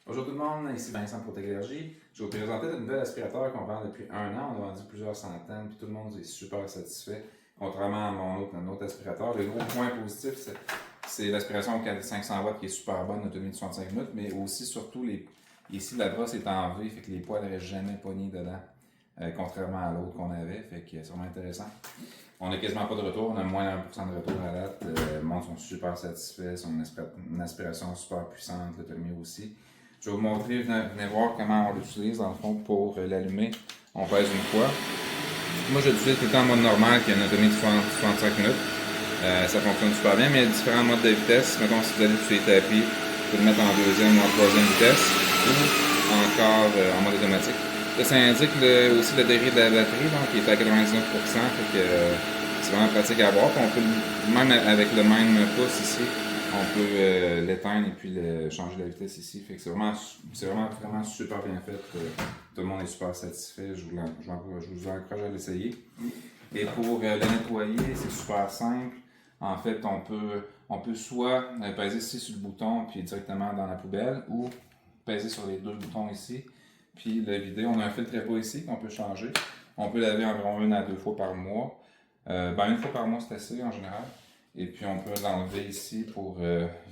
Bonjour tout le monde, ici Vincent pour Technologie. Je vais vous présenter le nouvel aspirateur qu'on vend depuis un an. On a vendu plusieurs centaines, puis tout le monde est super satisfait. Contrairement à mon autre aspirateur, le gros point positif, c'est l'aspiration au 500 watts qui est super bonne, autonomie de 65 minutes, mais aussi, surtout, ici la brosse est en V, fait que les poils ne restent jamais pognés dedans, contrairement à l'autre qu'on avait, fait que c'est vraiment intéressant. On n'a quasiment pas de retour, on a moins d'1% de retour à date. Les monde sont super satisfaits, c'est une aspiration super puissante, l'autonomie aussi. Je vais vous montrer, venez voir comment on l'utilise dans le fond pour l'allumer. On pèse une fois. Moi je l'utilise tout le temps en mode normal qui a une autonomie de 65 minutes. Ça fonctionne super bien, mais il y a différents modes de vitesse. Mettons si vous allez sur les tapis, vous pouvez le mettre en deuxième ou en troisième vitesse ou encore en mode automatique. Là, ça indique aussi le degré de la batterie, donc il est à 99%, fait que c'est vraiment pratique à avoir. Puis on peut, même avec le même pouce ici, on peut l'éteindre et puis changer la vitesse ici. Fait que c'est vraiment super bien fait. Tout le monde est super satisfait. Je vous encourage à l'essayer. Et pour le nettoyer, c'est super simple. En fait, on peut soit peser ici sur le bouton puis directement dans la poubelle ou peser sur les deux boutons ici puis le vider. On a un filtre EPA ici qu'on peut changer. On peut laver environ 1 à 2 fois par mois. Une fois par mois, c'est assez en général. Et puis on peut l'enlever ici pour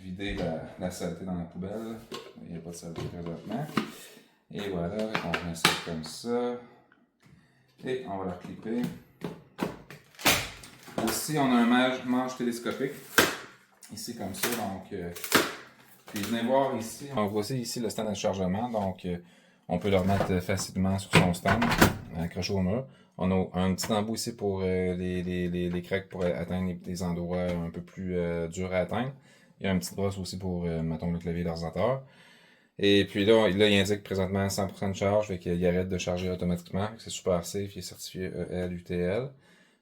vider la saleté dans la poubelle. Il n'y a pas de saleté présentement. Et voilà, on met ça comme ça. Et on va la reclipper. Aussi, on a un manche télescopique. Ici comme ça. Donc, puis venez voir ici. On voit ici le stand de chargement. Donc, on peut le remettre facilement sur son stand, accroché au mur. On a un petit embout ici pour les cracks pour atteindre les endroits un peu plus durs à atteindre. Il y a une petite brosse aussi pour, mettons, le clavier d'ordinateur. Et puis là, il indique présentement 100% de charge, fait qu'il arrête de charger automatiquement. C'est super safe, il est certifié EL, UTL.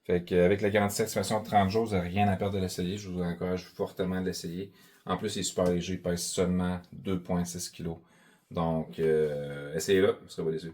Fait qu'avec la garantie d'activation de 30 jours, vous n'avez rien à perdre de l'essayer. Je vous encourage fortement de l'essayer. En plus, il est super léger, il pèse seulement 2,6 kg. Donc, essayez-le, vous serez pas déçus.